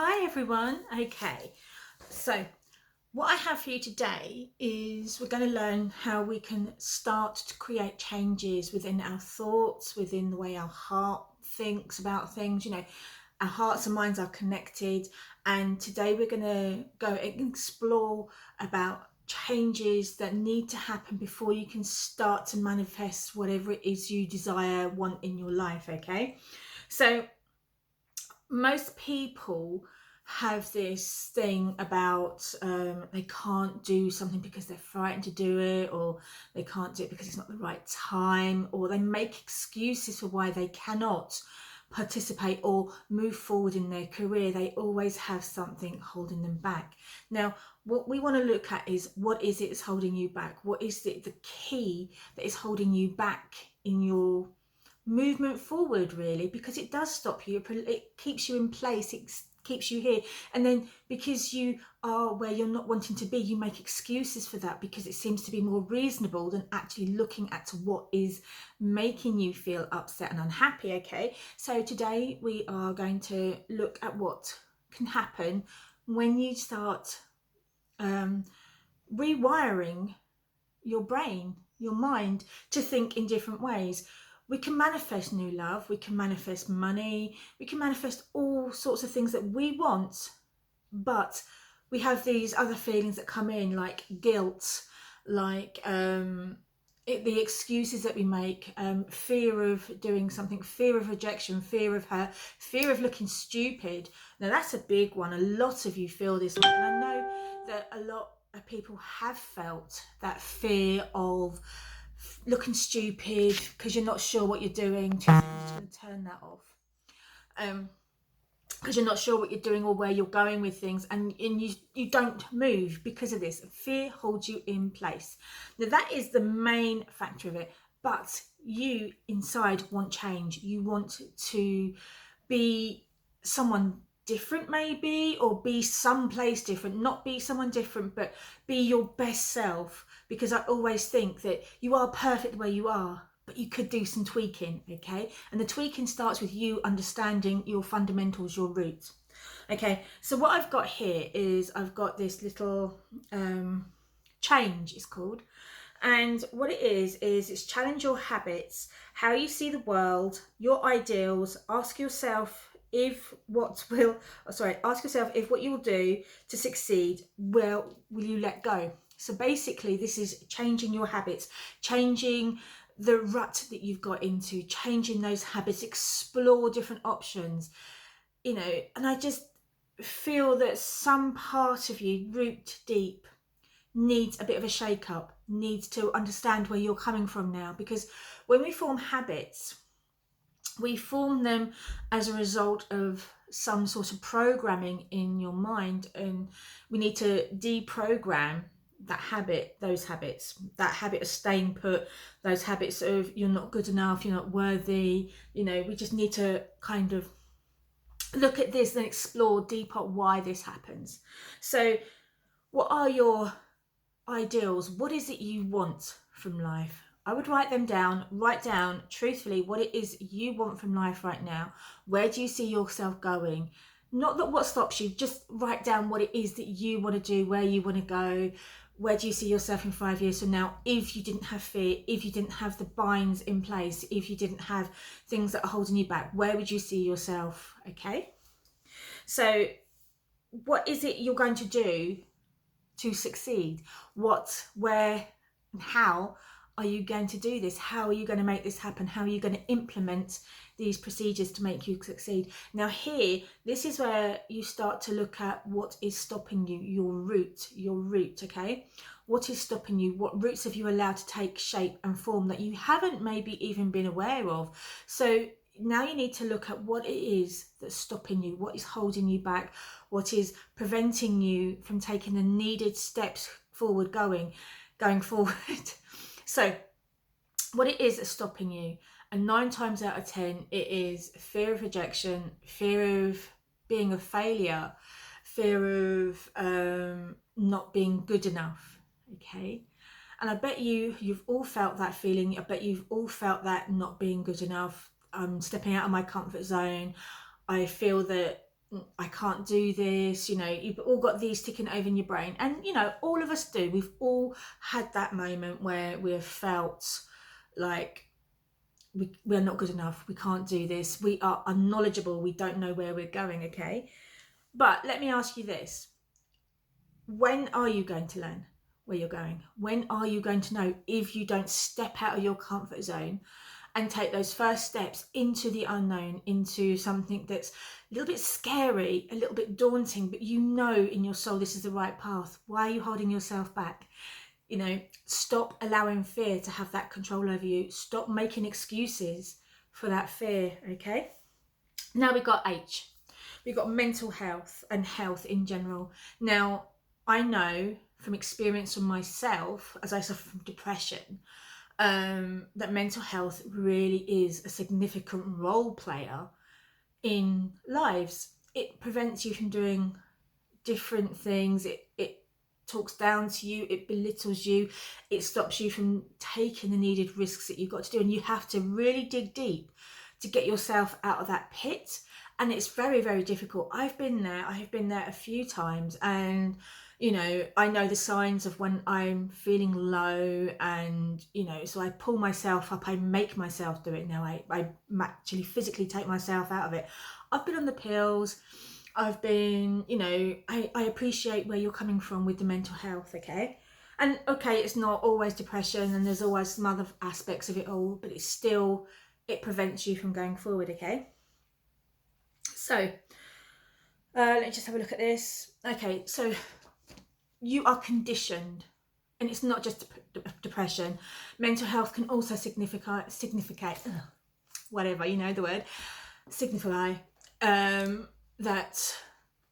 Hi everyone. Okay, so what I have for you today is we're going to learn how we can start to create changes within our thoughts, within the way our heart thinks about things. Our hearts and minds are connected, and today we're going to go and explore about changes that need to happen before you can start to manifest whatever it is you desire, want in your life. Okay, so most people have this thing about they can't do something because they're frightened to do it, or they can't do it because it's not the right time, or they make excuses for why they cannot participate or move forward in their career. They always have something holding them back. Now, what we want to look at is, what is it that's holding you back? What is the key that is holding you back in your movement forward, really? Because it does stop you, it keeps you in place, it keeps you here, and then because you are where you're not wanting to be, you make excuses for that because it seems to be more reasonable than actually looking at what is making you feel upset and unhappy. Okay, so today we are going to look at what can happen when you start rewiring your brain, your mind, to think in different ways. We can manifest new love, we can manifest money, we can manifest all sorts of things that we want, but we have these other feelings that come in, like guilt, like the excuses that we make, fear of doing something, fear of rejection, fear of hurt, fear of looking stupid. Now that's a big one. A lot of you feel this way, and I know that a lot of people have felt that fear of looking stupid because you're not sure what you're doing. I'm just going to turn that off. Because you're not sure what you're doing or where you're going with things, and you don't move because of this. Fear holds you in place. Now that is the main factor of it, but you inside want change. You want to be someone different, maybe, or be someplace different. Not be someone different, but be your best self, because I always think that you are perfect where you are, but you could do some tweaking. Okay, and the tweaking starts with you understanding your fundamentals, your roots. Okay, so what I've got here is I've got this little change, it's called. And what it is it's challenge your habits, how you see the world, your ideals. Ask yourself if what you will do to succeed, will you let go? So basically this is changing your habits, changing the rut that you've got into, changing those habits, explore different options, and I just feel that some part of you, root deep, needs a bit of a shake up, needs to understand where you're coming from now. Because when we form habits, we form them as a result of some sort of programming in your mind, and we need to deprogram that habit, those habits, that habit of staying put, those habits of you're not good enough, you're not worthy. We just need to kind of look at this and explore deeper why this happens. So what are your ideals? What is it you want from life? I would write them down. Write down truthfully what it is you want from life right now. Where do you see yourself going? Not that what stops you, just write down what it is that you want to do, where you want to go. Where do you see yourself in 5 years from now? If you didn't have fear, if you didn't have the binds in place, if you didn't have things that are holding you back, where would you see yourself? Okay, so what is it you're going to do to succeed? What, where, and how are you going to do this? How are you going to make this happen? How are you going to implement these procedures to make you succeed? Now here, this is where you start to look at what is stopping you, your root, okay? What is stopping you? What roots have you allowed to take shape and form that you haven't maybe even been aware of? So now you need to look at what it is that's stopping you, what is holding you back, what is preventing you from taking the needed steps forward, going forward. So what it is that's stopping you, and 9 times out of 10 it is fear of rejection, fear of being a failure, fear of not being good enough. Okay, and I bet you've all felt that feeling. I bet you've all felt that not being good enough. I'm stepping out of my comfort zone. I feel that I can't do this, you know, you've all got these ticking over in your brain. And, you know, all of us do. We've all had that moment where we've felt like we're not good enough, we can't do this, we are unknowledgeable, we don't know where we're going, okay? But let me ask you this. When are you going to learn where you're going? When are you going to know if you don't step out of your comfort zone and take those first steps into the unknown, into something that's a little bit scary, a little bit daunting, but you know in your soul this is the right path? Why are you holding yourself back? You know, stop allowing fear to have that control over you. Stop making excuses for that fear, okay? Now we've got H. We've got mental health and health in general. Now, I know from experience from myself, as I suffer from depression, that mental health really is a significant role player in lives. It prevents you from doing different things. It talks down to you, it belittles you, it stops you from taking the needed risks that you've got to do, and you have to really dig deep to get yourself out of that pit. And it's very, very difficult. I have been there a few times, and you know, I know the signs of when I'm feeling low, and you know, so I pull myself up, I make myself do it now. I actually physically take myself out of it. I've been on the pills, I've been, you know, I appreciate where you're coming from with the mental health, okay? And okay, it's not always depression, and there's always some other aspects of it all, but it's still, it prevents you from going forward, okay? So, let's just have a look at this. Okay, so you are conditioned, and it's not just depression. Mental health can also signify, whatever, you know the word, signify, that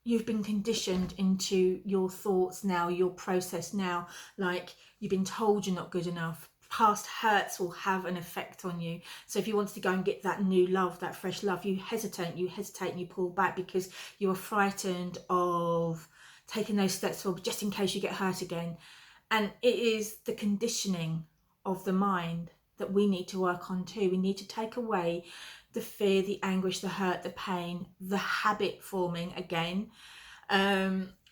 you've been conditioned into your thoughts now, your process now, like you've been told you're not good enough. Past hurts will have an effect on you. So if you wanted to go and get that new love, that fresh love, you hesitate and you pull back because you are frightened of taking those steps forward just in case you get hurt again. And it is the conditioning of the mind that we need to work on too. We need to take away the fear, the anguish, the hurt, the pain, the habit forming again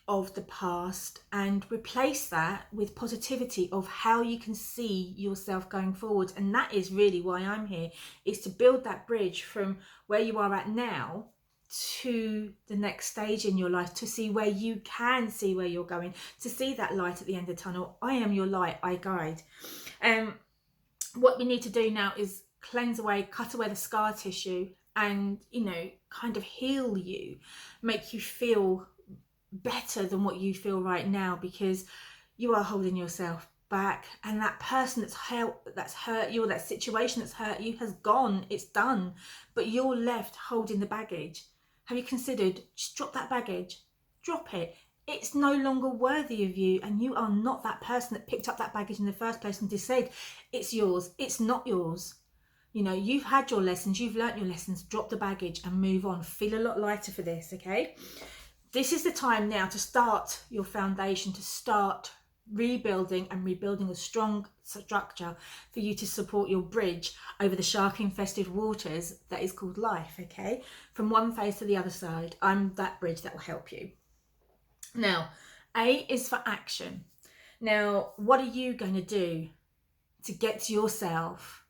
of the past, and replace that with positivity of how you can see yourself going forward. And that is really why I'm here, is to build that bridge from where you are at now to the next stage in your life, to see where you can see where you're going, to see that light at the end of the tunnel. I am your light, I guide. What we need to do now is cleanse away, cut away the scar tissue, and, you know, kind of heal you, make you feel better than what you feel right now, because you are holding yourself back, and that person that's hurt you, or that situation that's hurt you, has gone, it's done, but you're left holding the baggage. Have you considered, just drop that baggage, drop it. It's no longer worthy of you, and you are not that person that picked up that baggage in the first place and decided it's yours. It's not yours. You know, you've had your lessons, you've learnt your lessons. Drop the baggage and move on. Feel a lot lighter for this, okay? This is the time now to start your foundation, to start rebuilding a strong structure for you to support your bridge over the shark infested waters that is called life, okay? From one phase to the other side, I'm that bridge that will help you. Now, A is for action. Now, what are you going to do to get to yourself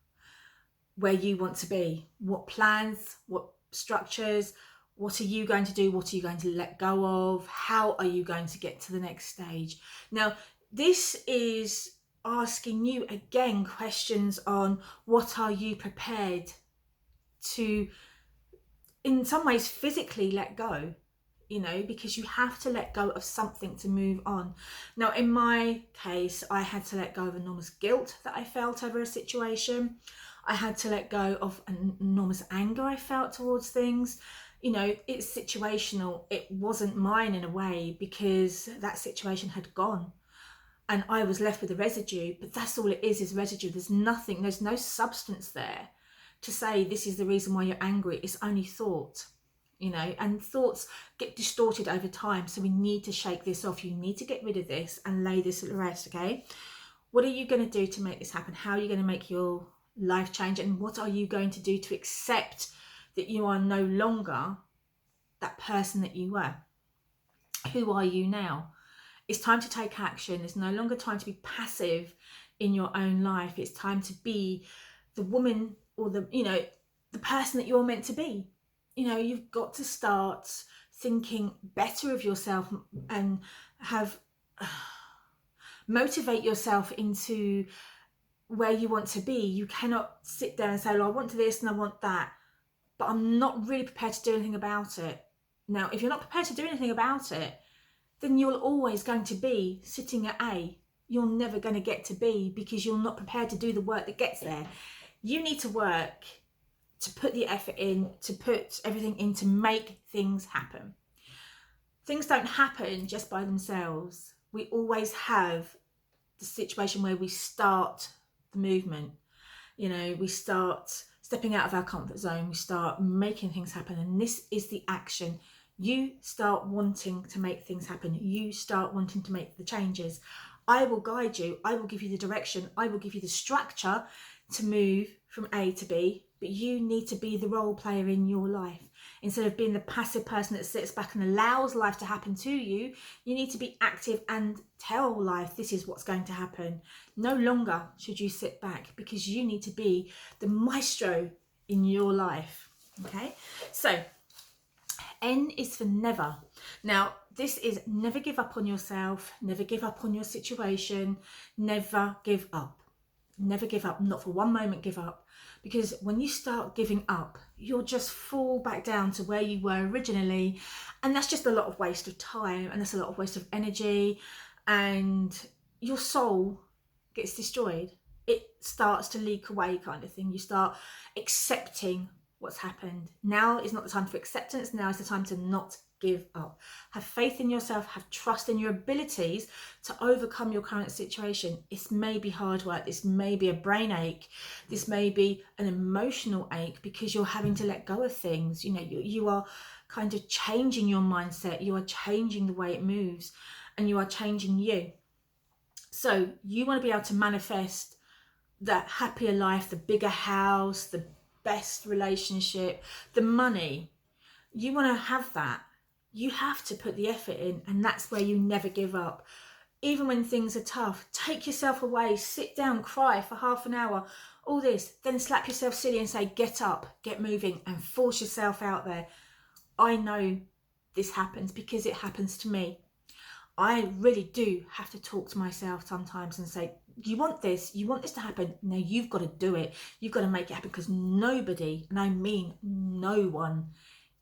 where you want to be? What plans, what structures, what are you going to do? What are you going to let go of? How are you going to get to the next stage? Now, this is asking you again questions on what are you prepared to, in some ways, physically let go, you know, because you have to let go of something to move on. Now, in my case, I had to let go of enormous guilt that I felt over a situation. I had to let go of an enormous anger I felt towards things. You know, it's situational. It wasn't mine in a way, because that situation had gone and I was left with a residue. But that's all it is residue. There's nothing, there's no substance there to say this is the reason why you're angry. It's only thought, you know, and thoughts get distorted over time. So we need to shake this off. You need to get rid of this and lay this at rest, okay? What are you going to do to make this happen? How are you going to make your life change? And what are you going to do to accept that you are no longer that person that you were. Who are you now? It's time to take action. It's no longer time to be passive in your own life. It's time to be the woman or the person that you're meant to be. You've got to start thinking better of yourself and motivate yourself into where you want to be. You cannot sit there and say, well, I want this and I want that, but I'm not really prepared to do anything about it. Now, if you're not prepared to do anything about it, then you're always going to be sitting at A. You're never going to get to B because you're not prepared to do the work that gets there. You need to work, to put the effort in, to put everything in to make things happen. Things don't happen just by themselves. We always have the situation where we start the movement. We start stepping out of our comfort zone. We start making things happen. And this is the action. You start wanting to make things happen. You start wanting to make the changes. I will guide you. I will give you the direction. I will give you the structure to move from A to B. But you need to be the role player in your life. Instead of being the passive person that sits back and allows life to happen to you, you need to be active and tell life this is what's going to happen. No longer should you sit back, because you need to be the maestro in your life. Okay, so N is for never. Now, this is never give up on yourself, never give up on your situation, never give up. Never give up, not for one moment give up. Because when you start giving up, you'll just fall back down to where you were originally. And that's just a lot of waste of time, and that's a lot of waste of energy, and your soul gets destroyed. It starts to leak away, kind of thing. You start accepting what's happened. Now is not the time for acceptance. Now is the time to not give up. Have faith in yourself, have trust in your abilities to overcome your current situation. This may be hard work, this may be a brain ache, this may be an emotional ache because you're having to let go of things. You are kind of changing your mindset, you are changing the way it moves, and you are changing you. So you want to be able to manifest that happier life, the bigger house, the best relationship, the money. You want to have that. You have to put the effort in, and that's where you never give up. Even when things are tough, take yourself away, sit down, cry for half an hour, all this, then slap yourself silly and say, get up, get moving, and force yourself out there. I know this happens because it happens to me. I really do have to talk to myself sometimes and say, you want this to happen. No, you've got to do it. You've got to make it happen, because nobody, and I mean no one,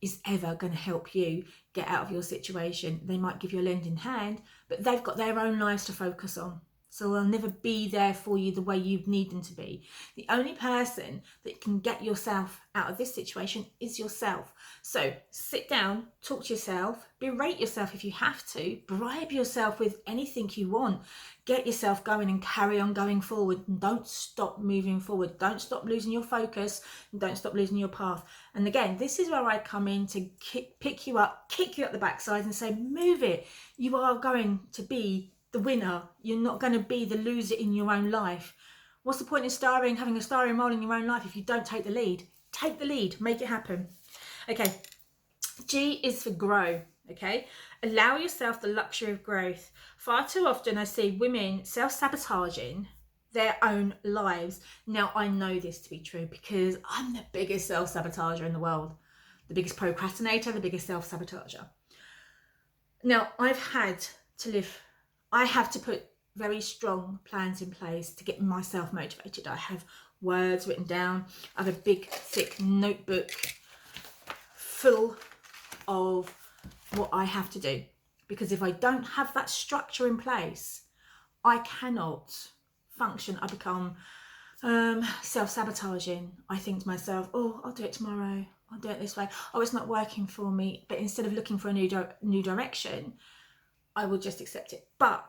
is ever going to help you get out of your situation. They might give you a lending hand, but they've got their own lives to focus on. So they'll never be there for you the way you need them to be. The only person that can get yourself out of this situation is yourself. So sit down, talk to yourself, berate yourself if you have to, bribe yourself with anything you want. Get yourself going and carry on going forward, and don't stop moving forward. Don't stop losing your focus, and don't stop losing your path. And again, this is where I come in to pick you up, kick you up the backside and say, move it. You are going to be the winner. You're not going to be the loser in your own life. What's the point in having a starring role in your own life if you don't take the lead? Take the lead, make it happen. Okay, G is for grow. Okay, allow yourself the luxury of growth. Far too often I see women self-sabotaging their own lives. Now, I know this to be true because I'm the biggest self-sabotager in the world, the biggest procrastinator, the biggest self-sabotager. Now, I have to put very strong plans in place to get myself motivated. I have words written down. I have a big, thick notebook full of what I have to do. Because if I don't have that structure in place, I cannot function. I become self-sabotaging. I think to myself, oh, I'll do it tomorrow. I'll do it this way. Oh, it's not working for me. But instead of looking for a new direction, I will just accept it. But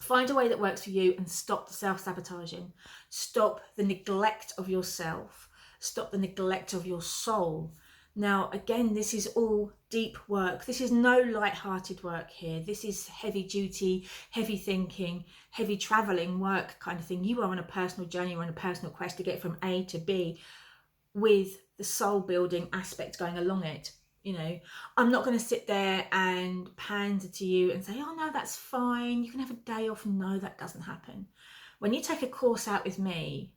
find a way that works for you and stop the self-sabotaging. Stop the neglect of yourself. Stop the neglect of your soul. Now, again, this is all deep work. This is no light-hearted work here. This is heavy duty, heavy thinking, heavy traveling work kind of thing. You are on a personal journey, you're on a personal quest to get from A to B with the soul building aspect going along it. You know, I'm not going to sit there and pander to you and say, oh no, that's fine, you can have a day off. No, that doesn't happen. When you take a course out with me,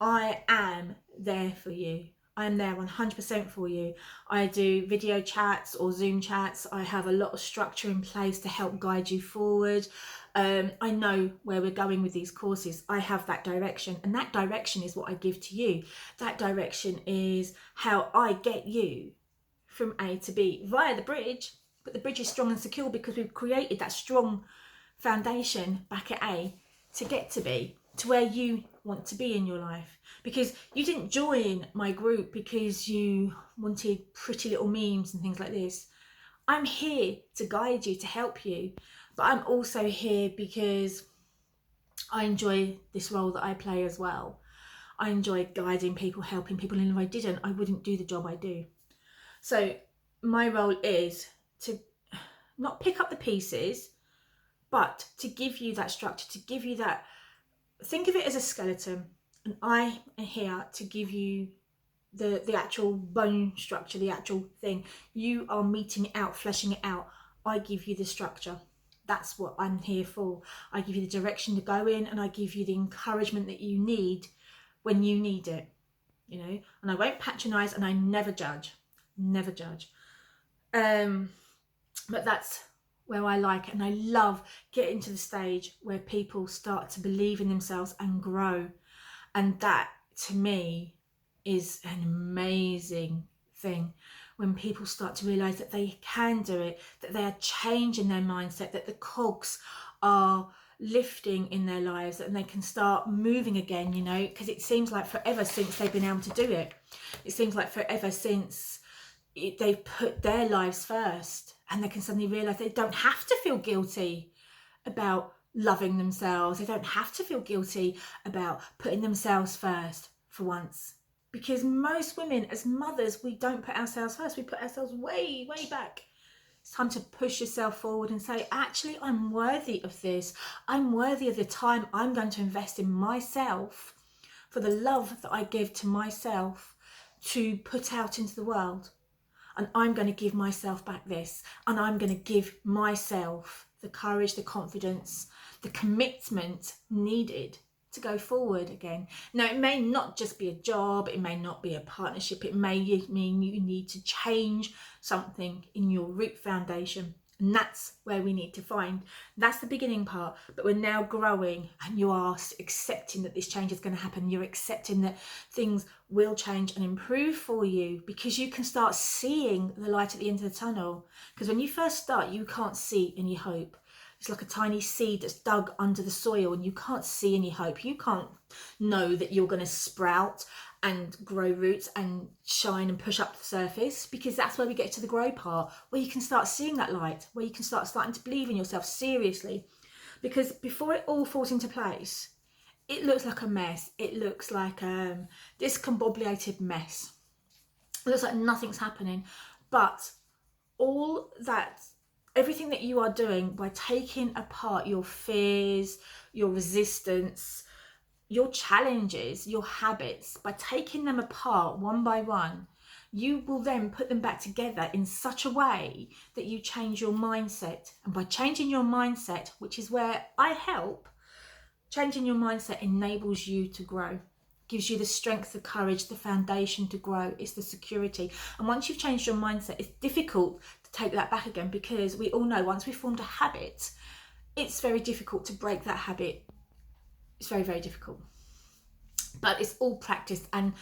I am there for you. I am there 100% for you. I do video chats or Zoom chats. I have a lot of structure in place to help guide you forward. I know where we're going with these courses. I have that direction, and that direction is what I give to you. That direction is how I get you from A to B via the bridge, but the bridge is strong and secure because we've created that strong foundation back at A to get to B, to where you want to be in your life. Because you didn't join my group because you wanted pretty little memes and things like this. I'm here to guide you, to help you, but I'm also here because I enjoy this role that I play as well. I enjoy guiding people, helping people, and if I didn't, I wouldn't do the job I do. So my role is to not pick up the pieces, but to give you that structure, to give you that, think of it as a skeleton, and I am here to give you the actual bone structure, the actual thing. You are meeting it out, fleshing it out. I give you the structure. That's what I'm here for. I give you the direction to go in, and I give you the encouragement that you need when you need it, you know, and I won't patronize, and I never judge. But that's where I like it, and I love getting to the stage where people start to believe in themselves and grow, and that to me is an amazing thing. When people start to realize that they can do it, that they are changing their mindset, that the cogs are lifting in their lives, and they can start moving again, you know, because it seems like forever since they've been able to do it. It seems like forever since they've put their lives first, and they can suddenly realize they don't have to feel guilty about loving themselves. They don't have to feel guilty about putting themselves first for once. Because most women, as mothers, we don't put ourselves first. We put ourselves way, way back. It's time to push yourself forward and say, actually, I'm worthy of this. I'm worthy of the time I'm going to invest in myself, for the love that I give to myself to put out into the world. And I'm going to give myself back this, and I'm going to give myself the courage, the confidence, the commitment needed to go forward again. Now, it may not just be a job, it may not be a partnership, it may mean you need to change something in your root foundation. And that's where we need to find. That's the beginning part. But we're now growing, and you are accepting that this change is going to happen. You're accepting that things will change and improve for you, because you can start seeing the light at the end of the tunnel. Because when you first start, you can't see any hope. It's like a tiny seed that's dug under the soil, and you can't see any hope. You can't know that you're going to sprout and grow roots and shine and push up the surface, because that's where we get to the grow part, where you can start seeing that light, where you can start starting to believe in yourself seriously. Because before it all falls into place, it looks like a mess. It looks like discombobulated mess. It looks like nothing's happening. But all that, everything that you are doing by taking apart your fears, your resistance, your challenges, your habits, by taking them apart one by one, you will then put them back together in such a way that you change your mindset. And by changing your mindset, which is where I help, changing your mindset enables you to grow, gives you the strength, the courage, the foundation to grow. It's the security. And once you've changed your mindset, it's difficult to take that back again, because we all know once we've formed a habit, it's very difficult to break that habit. It's very, very difficult. But it's all practice, and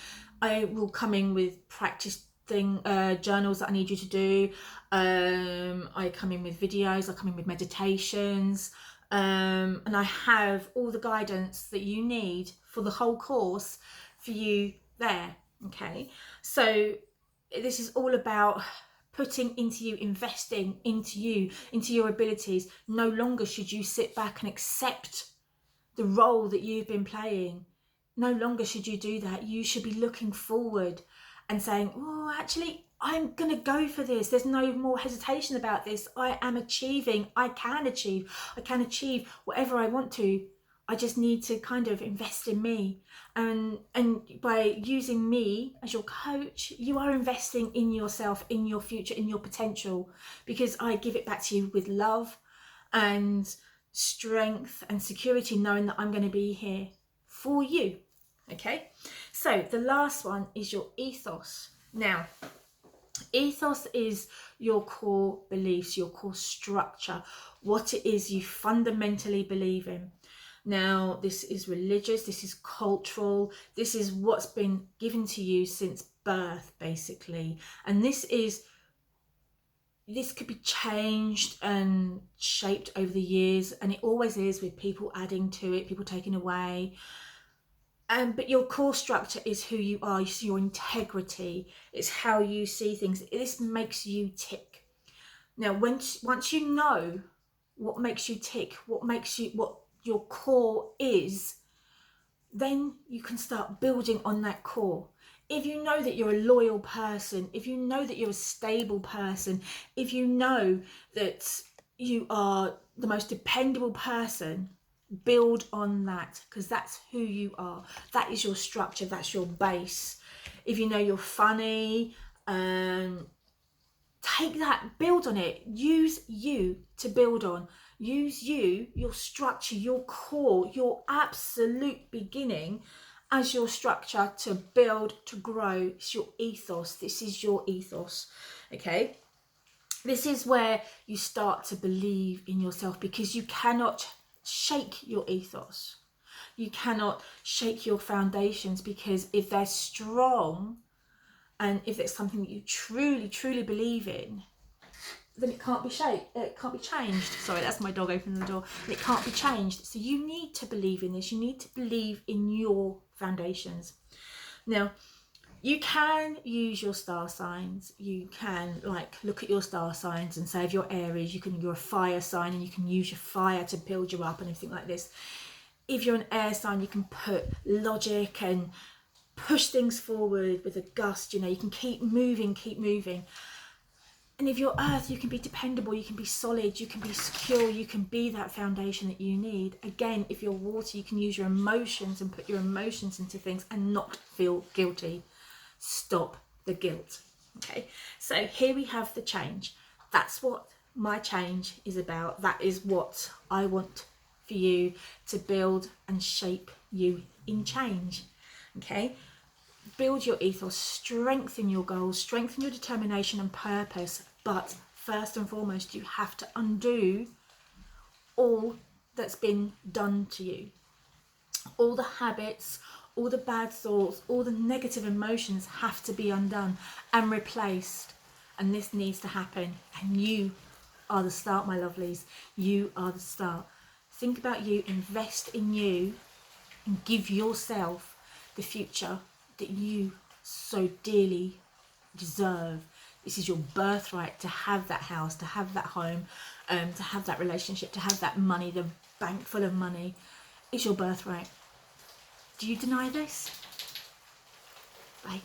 I will come in with practice journals that I need you to do. I come in with videos, I come in with meditations, and I have all the guidance that you need for the whole course for you there. Okay, so this is all about putting into you, investing into you, into your abilities. No longer should you sit back and accept the role that you've been playing. No longer should you do that. You should be looking forward and saying, oh, actually, I'm going to go for this. There's no more hesitation about this. I am achieving. I can achieve whatever I want to I just need to kind of invest in me. And by using me as your coach, you are investing in yourself, in your future, in your potential, because I give it back to you with love and strength and security, knowing that I'm going to be here for you. Okay, so the last one is your ethos. Now, ethos is your core beliefs, your core structure, what it is you fundamentally believe in. Now, this is religious, this is cultural, this is what's been given to you since birth, basically. And this could be changed and shaped over the years, and it always is, with people adding to it, people taking away. But your core structure is who you are. It's your integrity. It's how you see things. This makes you tick. Now, once you know what makes you tick, what your core is, then you can start building on that core. If you know that you're a loyal person, if you know that you're a stable person, if you know that you are the most dependable person, build on that, because that's who you are. That is your structure, that's your base. If you know you're funny, take that, build on it. Use you to build on. Use you, your structure, your core, your absolute beginning as your structure to build, to grow. It's your ethos. This is your ethos. Okay, this is where you start to believe in yourself, because you cannot shake your ethos. You cannot shake your foundations, because if they're strong and if it's something that you truly, truly believe in, then it can't be shaped, it can't be changed. Sorry, that's my dog opening the door. It can't be changed. So you need to believe in this. You need to believe in your foundations. Now, you can use your star signs. You can look at your star signs and say, if you're Aries, you're a fire sign, and you can use your fire to build you up and everything like this. If you're an air sign, you can put logic and push things forward with a gust. You can keep moving. And if you're earth, you can be dependable, you can be solid, you can be secure, you can be that foundation that you need. Again, if you're water, you can use your emotions and put your emotions into things and not feel guilty. Stop the guilt. Okay, so here we have the change. That's what my change is about. That is what I want for you to build and shape you in change. Okay, build your ethos, strengthen your goals, strengthen your determination and purpose. But first and foremost, you have to undo all that's been done to you. All the habits, all the bad thoughts, all the negative emotions have to be undone and replaced. And this needs to happen. And you are the start, my lovelies. You are the start. Think about you, invest in you, and give yourself the future that you so dearly deserve. This is your birthright, to have that house, to have that home, to have that relationship, to have that money, the bank full of money. It's your birthright. Do you deny this? Bye.